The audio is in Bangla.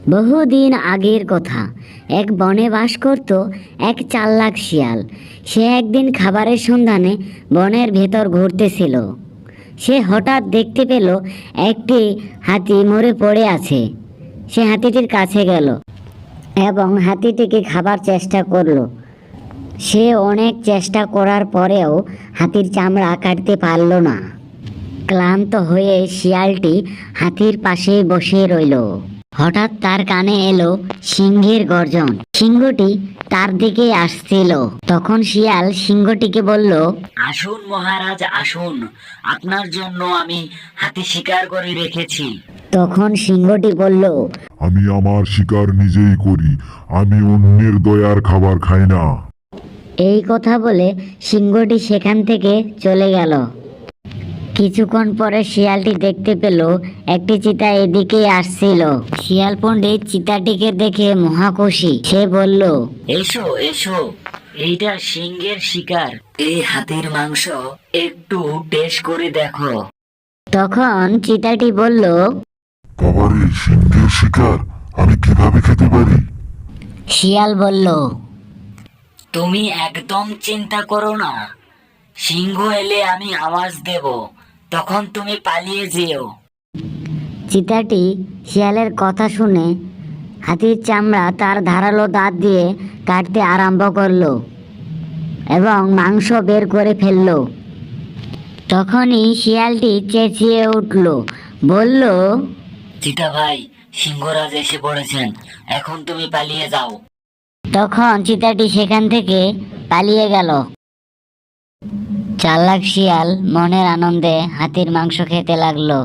বহুদিন আগের কথা। এক বনে বাস করত এক চাল্লাক শিয়াল। সে একদিন খাবারের সন্ধানে বনের ভেতর ঘুরতেছিল। সে হঠাৎ দেখতে পেল একটি হাতি মরে পড়ে আছে। সে হাতিটির কাছে গেল এবং হাতিটিকে খাবার চেষ্টা করলো। সে অনেক চেষ্টা করার পরেও হাতির চামড়া কাটতে পারল না। ক্লান্ত হয়ে শিয়ালটি হাতির পাশে বসে রইল। হঠাৎ তার কানে এলো সিংহের গর্জন। সিংহটি তার দিকে আসছিল। তখন শিয়াল সিংহটিকে বলল, আসুন মহারাজ, আসুন, আপনার জন্য আমি হাতি শিকার করে রেখেছি। তখন সিংহটি বলল, আমি আমার শিকার নিজেই করি, আমি অন্যের দয়ার খাবার খাই না। এই কথা বলে সিংহটি সেখান থেকে চলে গেল। কিছুক্ষণ পরে শিয়ালটি দেখতে পেল একটি চিতা এদিকে আসছিল। শিয়াল পণ্ডিত চিতাটিকে দেখে মহাখুশি। সে বলল, এসো এসো, এইটা সিংহের শিকার। এই হাতির মাংস একটু টেস্ট করে দেখো। তখন চিতাটি বলল, বাবারে, সিংহের শিকার আমি কিভাবে খেতে পারি? শিয়াল বলল, তুমি একদম চিন্তা করো না, সিংহ এলে আমি আওয়াজ দেব, তখন তুমি পালিয়ে যেও। চিতাটি শিয়ালের কথা শুনে হাতির চামড়া তার ধারালো দাঁত দিয়ে কাটতে আরম্ভ করলো এবং মাংস বের করে ফেললো। তখনই শিয়ালটি চেঁচিয়ে উঠল, বলল, চিতা ভাই, সিংহরাজ এসে পড়েছেন, এখন তুমি পালিয়ে যাও। তখন চিতাটি সেখান থেকে পালিয়ে গেল। চালাক শিয়াল মনের আনন্দে হাতির মাংস খেতে লাগলো।